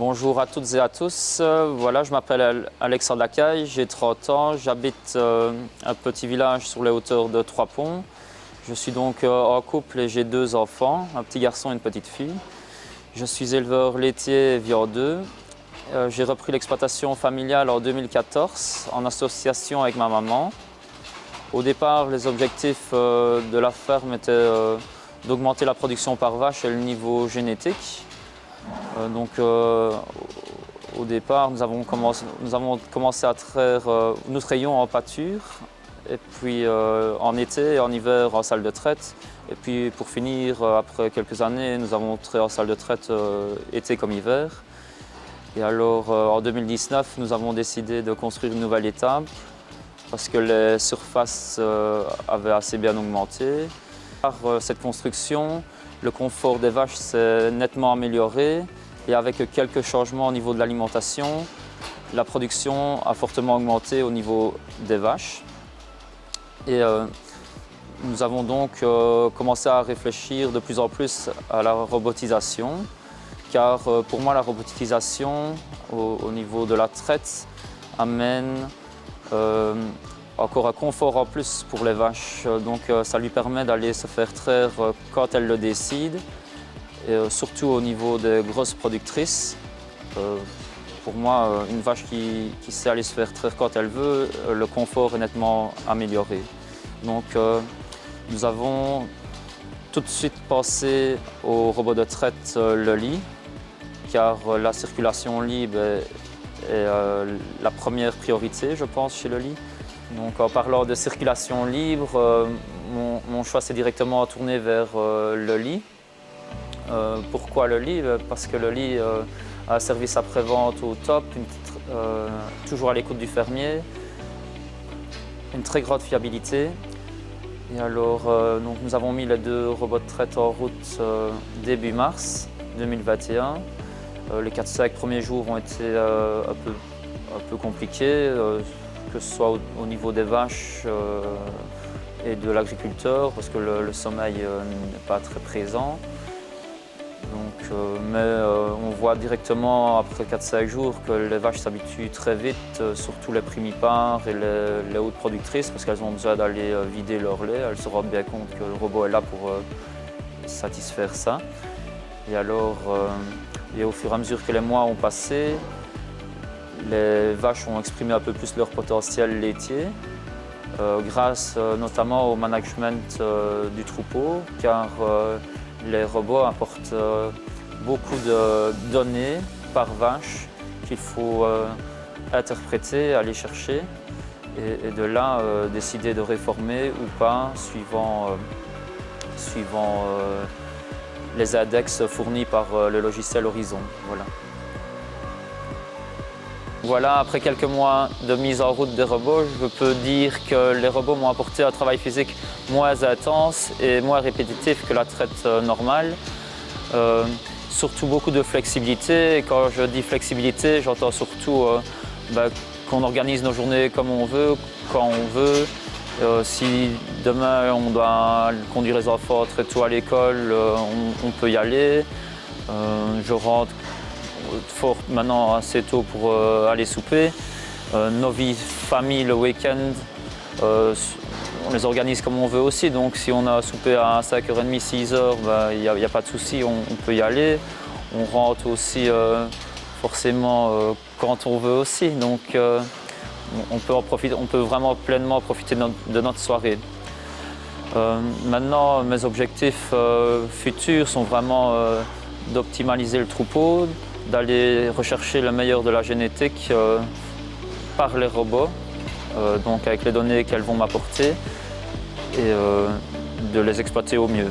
Bonjour à toutes et à tous. Voilà, je m'appelle Alexandre Lacaille, j'ai 30 ans, j'habite un petit village sur les hauteurs de Trois-Ponts. Je suis donc en couple et j'ai 2 enfants, un petit garçon et une petite fille. Je suis éleveur laitier et viandeux. J'ai repris l'exploitation familiale en 2014 en association avec ma maman. Au départ, les objectifs de la ferme étaient d'augmenter la production par vache et le niveau génétique. Au départ, nous avons commencé à traire, nous trayons en pâture, et puis en été et en hiver en salle de traite. Et puis pour finir, après quelques années, nous avons traité en salle de traite été comme hiver. Et alors en 2019, nous avons décidé de construire une nouvelle étape parce que les surfaces avaient assez bien augmenté. Par cette construction, le confort des vaches s'est nettement amélioré et avec quelques changements au niveau de l'alimentation, la production a fortement augmenté au niveau des vaches. Et nous avons donc commencé à réfléchir de plus en plus à la robotisation, car pour moi la robotisation au niveau de la traite amène encore un confort en plus pour les vaches, donc ça lui permet d'aller se faire traire quand elle le décide, et surtout au niveau des grosses productrices. Pour moi, une vache qui sait aller se faire traire quand elle veut, le confort est nettement amélioré. Donc nous avons tout de suite pensé au robot de traite Lely, car la circulation libre est la première priorité, je pense, chez Lely. Donc, en parlant de circulation libre, mon choix s'est directement tourné vers Lely. Pourquoi Lely? Parce que Lely a un service après-vente au top, toujours à l'écoute du fermier, une très grande fiabilité. Et alors, donc nous avons mis les 2 robots de traite en route début mars 2021. Les 4-5 premiers jours ont été un peu compliqués. Que ce soit au niveau des vaches et de l'agriculteur, parce que le sommeil n'est pas très présent. Donc, on voit directement après 4-5 jours que les vaches s'habituent très vite, surtout les primipares et les hautes productrices, parce qu'elles ont besoin d'aller vider leur lait. Elles se rendent bien compte que le robot est là pour satisfaire ça. Et alors, et au fur et à mesure que les mois ont passé, les vaches ont exprimé un peu plus leur potentiel laitier, grâce notamment au management du troupeau, car les robots apportent beaucoup de données par vache qu'il faut interpréter, aller chercher, et de là décider de réformer ou pas, suivant les index fournis par le logiciel Horizon. Voilà. Voilà, après quelques mois de mise en route des robots, je peux dire que les robots m'ont apporté un travail physique moins intense et moins répétitif que la traite normale. Surtout beaucoup de flexibilité. Et quand je dis flexibilité, j'entends surtout qu'on organise nos journées comme on veut, quand on veut. Si demain on doit conduire les enfants très tôt à l'école, on peut y aller. Je rentre fort maintenant assez tôt pour aller souper. Nos vies famille le week-end, on les organise comme on veut aussi. Donc si on a soupé à 5h30, 6h, il n'y a pas de souci, on peut y aller. On rentre aussi forcément quand on veut aussi. Donc on peut vraiment pleinement profiter de notre soirée. Maintenant, mes objectifs futurs sont vraiment d'optimaliser le troupeau, d'aller rechercher le meilleur de la génétique par les robots, donc avec les données qu'elles vont m'apporter, et de les exploiter au mieux.